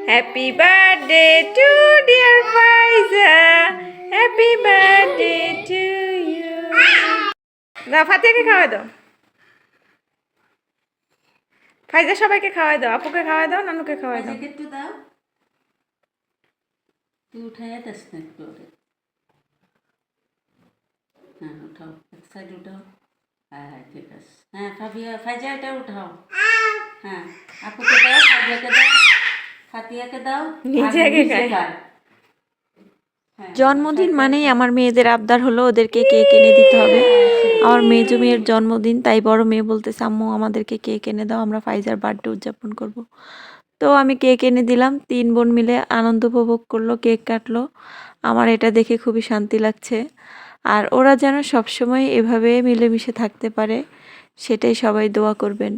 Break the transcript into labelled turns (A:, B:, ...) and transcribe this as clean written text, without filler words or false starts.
A: Happy birthday to deer Faiza, happy birthday to you. দাও ফাতিহাকে খাওয়াই দাও, ফাইজা সবাইকে খাওয়াই দাও, আপুকে খাওয়াই দাও, নানুকে খাওয়াই দাও।
B: একটু দাও, তুই উঠাইয়া দাস না একটু ওরে। হ্যাঁ উঠাও, এক সাইড উঠাও। হ্যাঁ ঠিক আছে। হ্যাঁ ফাইজা এটা উঠাও। হ্যাঁ আপুকে দাও, ফাইজাকে দাও, ফাতিহাকে দাও,
A: নিজেকে খায়। জন্মদিন মানেই আমার মেয়েদের আবদার হলো ওদেরকে কেক এনে দিতে হবে। আমার মেজো মেয়ের জন্মদিন, তাই বড় মেয়ে বলতেছে আম্মু আমাদেরকে কেক এনে দাও, আমরা ফাইজার বার্থডে উদযাপন করব। তো আমি কেক এনে দিলাম, 3 বোন মিলে আনন্দ উপভোগ করলো, কেক কাটলো। আমার এটা দেখে খুবই শান্তি লাগছে। আর ওরা যেন সবসময় এভাবে মিলেমিশে থাকতে পারে, সেটাই সবাই দোয়া করবেন।